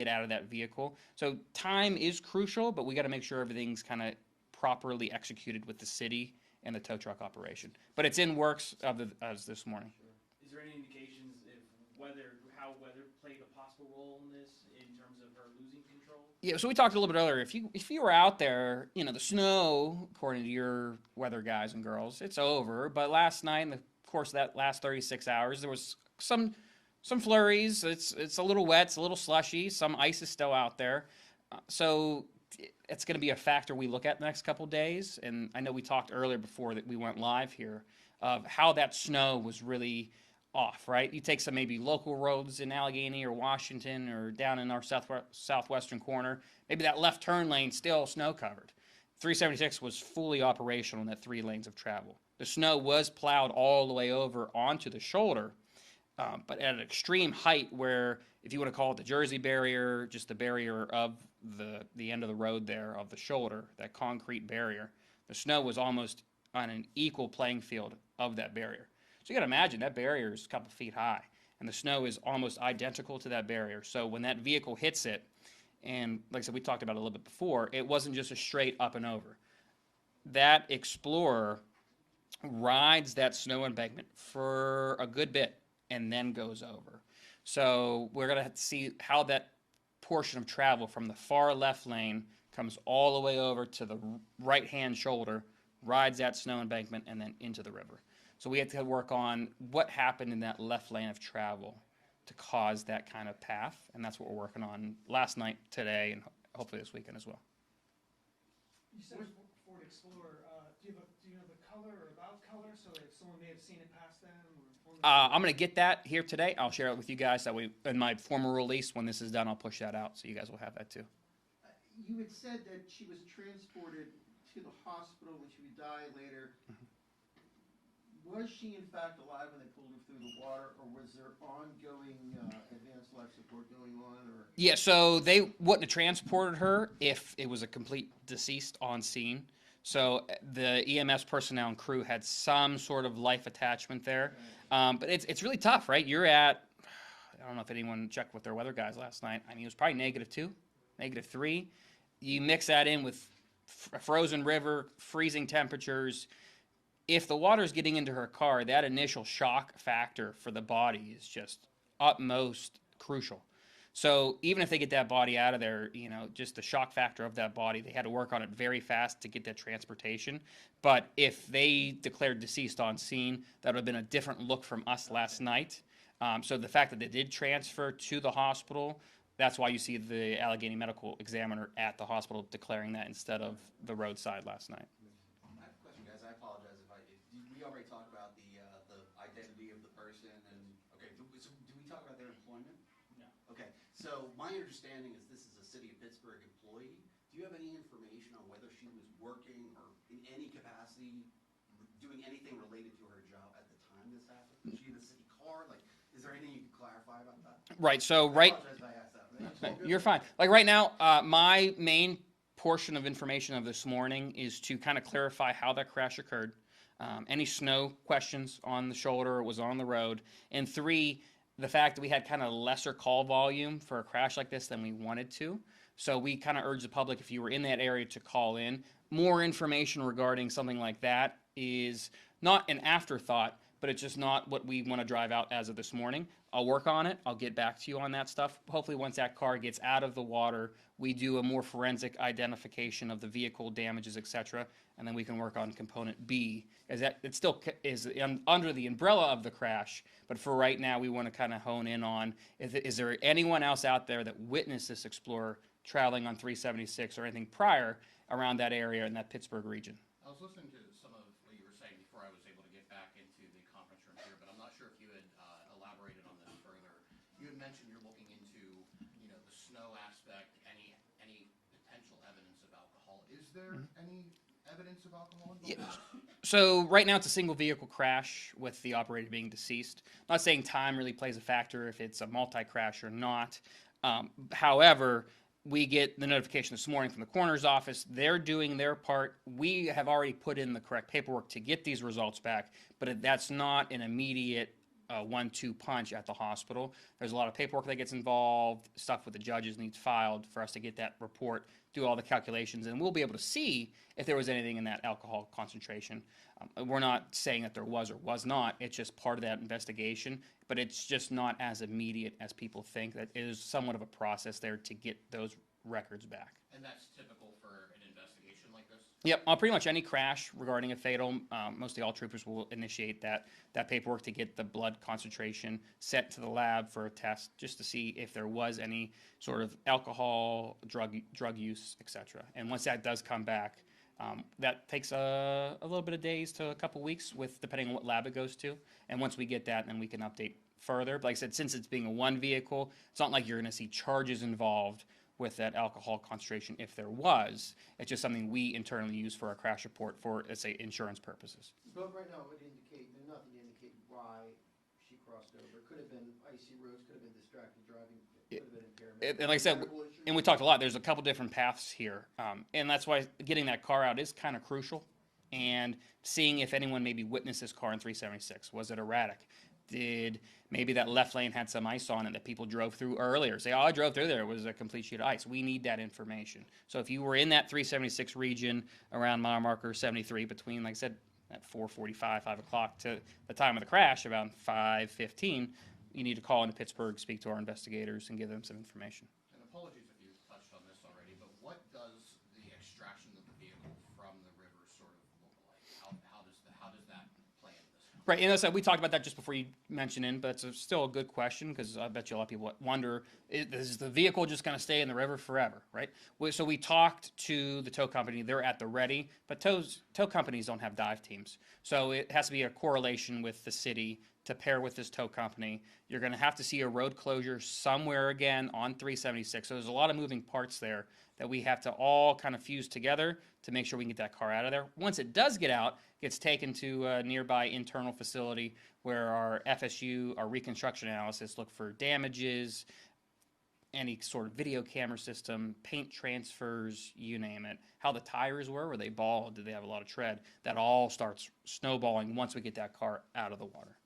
get out of that vehicle. So time is crucial, but we got to make sure everything's kind of properly executed with the city and the tow truck operation. But it's in works as this morning. Sure. Is there any indications if how weather played a possible role in this in terms of her losing control? Yeah, so we talked a little bit earlier. If you were out there, the snow, according to your weather guys and girls, it's over. But last night, in the course of that last 36 hours, there was some flurries. It's a little wet, it's a little slushy. Some ice is still out there, so it's going to be a factor we look at the next couple days. And I know we talked earlier before that we went live here of how that snow was really off, right? You take some maybe local roads in Allegheny or Washington or down in our southwestern corner, maybe that left turn lane still snow covered. 376 was fully operational in that 3 lanes of travel. The snow was plowed all the way over onto the shoulder, but at an extreme height where, if you want to call it the Jersey barrier, just the barrier of the end of the road there, of the shoulder, that concrete barrier, the snow was almost on an equal playing field of that barrier. So you got to imagine that barrier is a couple feet high, and the snow is almost identical to that barrier. So when that vehicle hits it, and like I said, we talked about it a little bit before, it wasn't just a straight up and over. That Explorer rides that snow embankment for a good bit and then goes over. So we're going to have to see how that portion of travel from the far left lane comes all the way over to the right-hand shoulder, rides that snow embankment, and then into the river. So we had to work on what happened in that left lane of travel to cause that kind of path, and that's what we're working on last night, today, and hopefully this weekend as well. You said Ford Explorer. Do you know the color or about color, so if someone may have seen it pass them? I'm going to get that here today. I'll share it with you guys. That way, in my formal release, when this is done, I'll push that out, so you guys will have that too. You had said that she was transported to the hospital and she would die later. Mm-hmm. Was she in fact alive when they pulled her through the water, or was there ongoing advanced life support going on? Or yeah, so they wouldn't have transported her if it was a complete deceased on scene. So the EMS personnel and crew had some sort of life attachment there. Right. But it's really tough, right? You're at, I don't know if anyone checked with their weather guys last night. I mean, it was probably -2, -3. You mix that in with a frozen river, freezing temperatures. If the water's getting into her car, that initial shock factor for the body is just utmost crucial. So even if they get that body out of there, just the shock factor of that body, they had to work on it very fast to get that transportation. But if they declared deceased on scene, that would have been a different look from us last night. So the fact that they did transfer to the hospital, that's why you see the Allegheny Medical Examiner at the hospital declaring that instead of the roadside last night. I have a question, guys. I apologize if we already talked about the identity of the person, and okay, so do we talk about their employment? No. Okay, so my understanding is this is a City of Pittsburgh employee. Do you have any information on whether she was working or in any capacity doing anything related to her job at the time this happened? Was she in the city car? Like, is there anything you can clarify about that? Right, so I apologize if I asked that. You're fine. Like right now, my main portion of information of this morning is to kind of clarify how that crash occurred. Any snow questions on the shoulder, was on the road. And 3, the fact that we had kind of lesser call volume for a crash like this than we wanted to. So we kind of urge the public, if you were in that area, to call in. More information regarding something like that is not an afterthought, but it's just not what we want to drive out as of this morning. I'll work on it. I'll get back to you on that stuff. Hopefully once that car gets out of the water, we do a more forensic identification of the vehicle damages, etc., and then we can work on component B, as that it still is under the umbrella of the crash. But for right now, we want to kind of hone in on, is there anyone else out there that witnessed this Explorer traveling on 376 or anything prior around that area in that Pittsburgh region? I was listening to some of what you were saying before I was able to get back into the conference room here, but I'm not sure if you had elaborated on this further. You had mentioned you're looking into, the snow aspect, any potential evidence of alcohol. Is there any evidence of alcohol involved? Yeah. So right now it's a single vehicle crash with the operator being deceased. I'm not saying time really plays a factor if it's a multi-crash or not. However, we get the notification this morning from the coroner's office. They're doing their part. We have already put in the correct paperwork to get these results back, but that's not an immediate a 1-2 punch at the hospital. There's a lot of paperwork that gets involved, stuff with the judges needs filed for us to get that report, do all the calculations, and we'll be able to see if there was anything in that alcohol concentration. We're not saying that there was or was not. It's just part of that investigation, but it's just not as immediate as people think. That it is somewhat of a process there to get those records back. And that's typical for an investigation like this? Yep, pretty much any crash regarding a fatal, mostly all troopers will initiate that paperwork to get the blood concentration sent to the lab for a test, just to see if there was any sort of alcohol, drug use, etc. And once that does come back, that takes a little bit of days to a couple weeks, depending on what lab it goes to. And once we get that, then we can update further. But like I said, since it's being a one vehicle, it's not like you're going to see charges involved with that alcohol concentration if there was. It's just something we internally use for our crash report for, let's say, insurance purposes. But right now, it would indicate, there's nothing to indicate why she crossed over. It could have been icy roads, could have been distracted driving, could have been impairment. And like I said, medical issues. and we talked a lot, there's a couple different paths here. And that's why getting that car out is kind of crucial. And seeing if anyone maybe witnessed this car in 376. Was it erratic? Did maybe that left lane had some ice on it that people drove through earlier? Say, oh, I drove through there, it was a complete sheet of ice. We need that information. So if you were in that 376 region around mile marker 73 between, like I said, at 4:45, 5 o'clock to the time of the crash, around 5:15, you need to call into Pittsburgh, speak to our investigators, and give them some information. And apologies if you've touched on this already, but what does the extraction of the vehicle from the river sort of look like? How does that play into this? Right, and as I said, we talked about that just before you mentioned it, but it's still a good question because I bet you a lot of people wonder, is the vehicle just going to stay in the river forever, right? So we talked to the tow company. They're at the ready, but tow companies don't have dive teams. So it has to be a correlation with the city to pair with this tow company. You're going to have to see a road closure somewhere again on 376. So there's a lot of moving parts there that we have to all kind of fuse together to make sure we can get that car out of there. Once it does get out, it gets taken to a nearby internal facility where our FSU, our reconstruction analysis, look for damages, any sort of video camera system, paint transfers, you name it. How the tires were they bald? Did they have a lot of tread? That all starts snowballing once we get that car out of the water.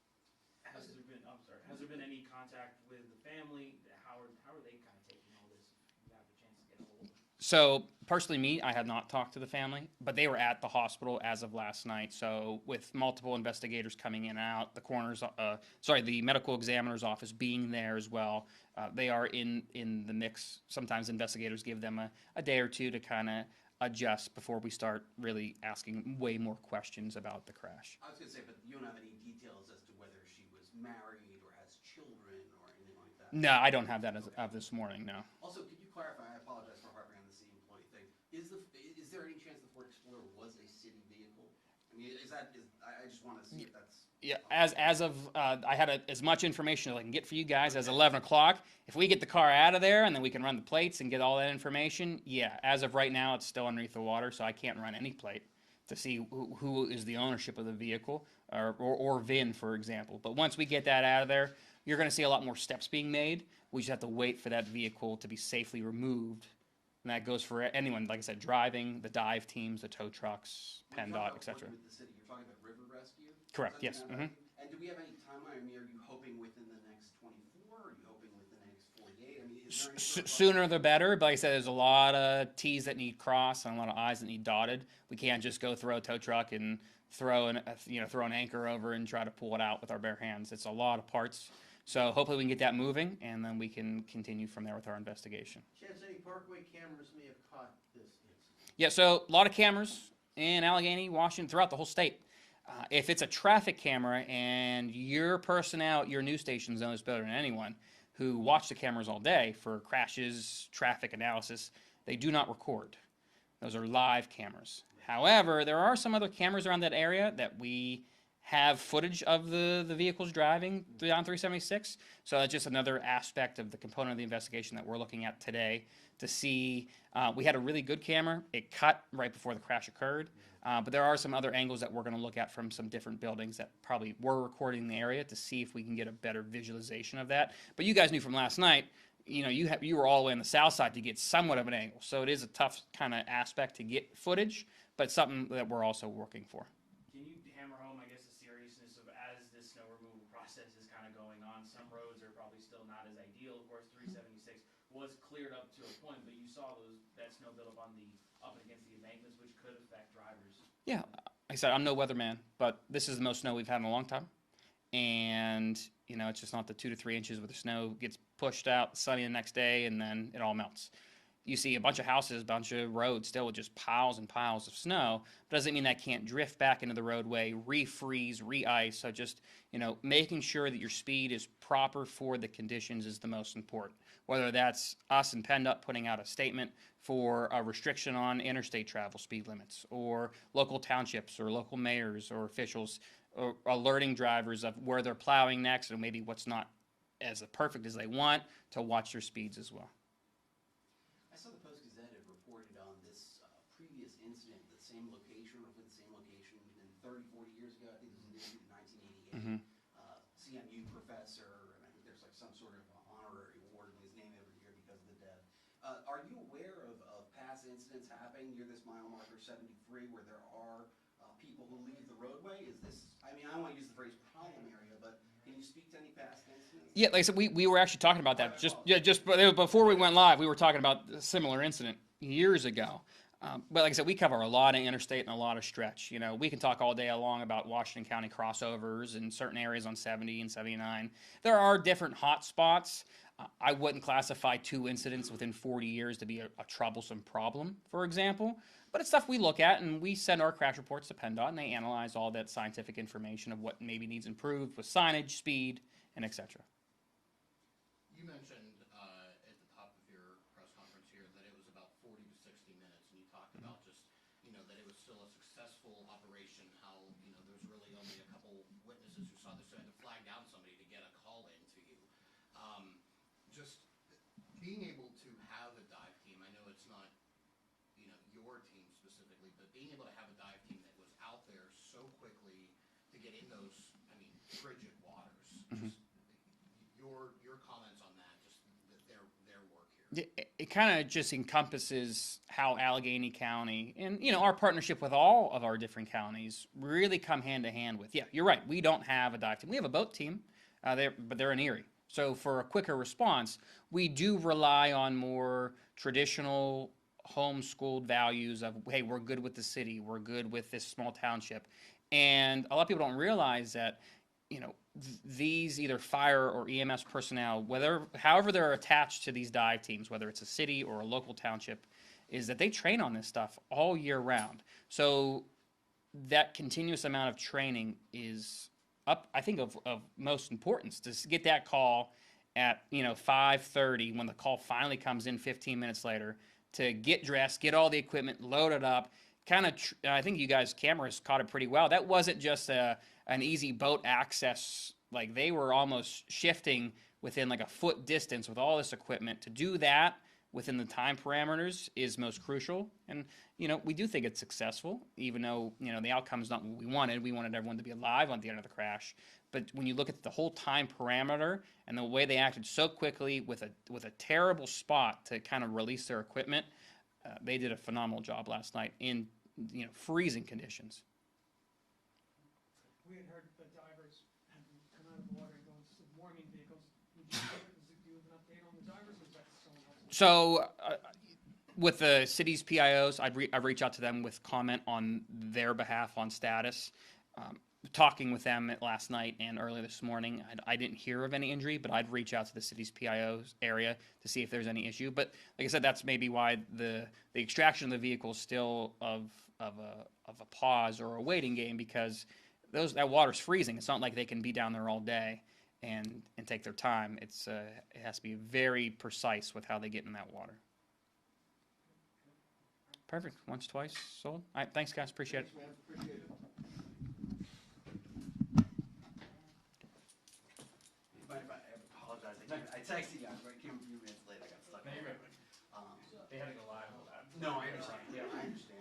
Has there been any contact with the family? How are they kind of taking all this? You have the chance to get a hold of them. So personally, me, I have not talked to the family, but they were at the hospital as of last night. So with multiple investigators coming in and out, the medical examiner's office being there as well, they are in the mix. Sometimes investigators give them a day or two to kind of adjust before we start really asking way more questions about the crash. I was gonna say, but you don't have any details as to whether she was married or has children or anything like that? No, I don't have that as of this morning, no. Also, could you clarify, I apologize for harping on the city employee thing, is there any chance the Ford Explorer was a city vehicle? I mean, I just wanna see if that's. Yeah, as of, I had as much information as I can get for you guys as 11 o'clock. If we get the car out of there and then we can run the plates and get all that information, yeah, as of right now, it's still underneath the water, so I can't run any plate to see who is the ownership of the vehicle, or VIN, for example. But once we get that out of there, you're going to see a lot more steps being made. We just have to wait for that vehicle to be safely removed. And that goes for anyone, like I said, driving, the dive teams, the tow trucks, When you're PennDOT, talking etc. about working with the city, you're talking about river rescue? Correct, Something yes, like that? And do we have any timeline? I mean, are you hoping within the next 24? Are you hoping within the next 48? I mean, is there any sort of Sooner the better, but like I said, there's a lot of T's that need crossed and a lot of I's that need dotted. We can't just go throw a tow truck and throw an anchor over and try to pull it out with our bare hands. It's a lot of parts. So hopefully we can get that moving, and then we can continue from there with our investigation. Chance any Parkway cameras may have caught this incident? Yeah, so a lot of cameras in Allegheny, Washington, throughout the whole state. If it's a traffic camera and your personnel at your news stations know this better than anyone, who watch the cameras all day for crashes, traffic analysis, they do not record. Those are live cameras. However, there are some other cameras around that area that we have footage of the vehicles driving down 376. So that's just another aspect of the component of the investigation that we're looking at today to see. We had a really good camera. It cut right before the crash occurred. But there are some other angles that we're going to look at from some different buildings that probably were recording the area to see if we can get a better visualization of that. But you guys knew from last night, you were all the way on the south side to get somewhat of an angle. So it is a tough kind of aspect to get footage, but something that we're also working for. Can you hammer home, I guess, the seriousness of as this snow removal process is kind was cleared up to a point, but you saw that snow build up up against the embankments, which could affect drivers. Yeah, like I said, I'm no weatherman, but this is the most snow we've had in a long time. And, it's just not the 2 to 3 inches where the snow gets pushed out, sunny the next day, and then it all melts. You see a bunch of houses, a bunch of roads still with just piles and piles of snow. But doesn't mean that can't drift back into the roadway, refreeze, re-ice. So just, making sure that your speed is proper for the conditions is the most important. Whether that's us and PennDOT putting out a statement for a restriction on interstate travel speed limits, or local townships or local mayors or officials or alerting drivers of where they're plowing next and maybe what's not as perfect as they want, to watch their speeds as well. I saw the Post-Gazette had reported on this previous incident, the same location, roughly the same location, in 30, 40 years ago. I think this was an incident in 1988. CMU professor, and I think there's like some sort of honorary award in his name every year because of the death. Are you aware of past incidents happening near this mile marker 73 where there are people who leave the roadway? Is this, I don't want to use the phrase problem area, but can you speak to any past incidents? Yeah, like I said, we were actually talking about that just before we went live. We were talking about a similar incident years ago. But like I said, we cover a lot of interstate and a lot of stretch. We can talk all day long about Washington County crossovers in certain areas on 70 and 79. There are different hot spots. I wouldn't classify 2 incidents within 40 years to be a troublesome problem, for example. But it's stuff we look at, and we send our crash reports to PennDOT, and they analyze all that scientific information of what maybe needs improved with signage, speed, and etc. You mentioned at the top of your press conference here that it was about 40 to 60 minutes, and you talked about just, that it was still a successful operation, how, there's really only a couple witnesses who saw this, so you had to flag down somebody to get a call in to you. Just being able to have a dive team, I know it's not, your team specifically, but being able to have a dive team that was out there so quickly to get in those, frigid waters, just your comments on that, just their work here. It kind of just encompasses how Allegheny County and our partnership with all of our different counties really come hand to hand with. Yeah, you're right. We don't have a dive team. We have a boat team, but they're in Erie. So for a quicker response, we do rely on more traditional homeschooled values of, hey, we're good with the city, we're good with this small township. And a lot of people don't realize that, these either fire or EMS personnel, however they're attached to these dive teams, whether it's a city or a local township, is that they train on this stuff all year round. So that continuous amount of training is I think of most importance, to get that call at 5:30 when the call finally comes in 15 minutes later, to get dressed, get all the equipment loaded up. I think you guys' cameras caught it pretty well. That wasn't just an easy boat access. Like, they were almost shifting within like a foot distance with all this equipment. To do that within the time parameters is most crucial. And, we do think it's successful, even though, the outcome is not what we wanted. We wanted everyone to be alive on the end of the crash. But when you look at the whole time parameter and the way they acted so quickly with a terrible spot to kind of release their equipment, they did a phenomenal job last night in, freezing conditions. We had heard the divers had come out of the water and go into some warming vehicles. Would you do an update on the divers, or is that someone else? So, with the city's PIOs, I'd reach out to them with comment on their behalf on status. Talking with them last night and early this morning, I didn't hear of any injury, but I'd reach out to the city's PIOs area to see if there's any issue. But like I said, that's maybe why the extraction of the vehicle is still of a pause or a waiting game, because that water's freezing. It's not like they can be down there all day and take their time. It has to be very precise with how they get in that water. Perfect. Once, twice, sold. All right, thanks, guys. Appreciate it. Thanks, man. Appreciate it. I apologize. I texted you. I came a few minutes late. I got stuck. No, you're good. They had to go live on that. No, I understand. Yeah, I understand.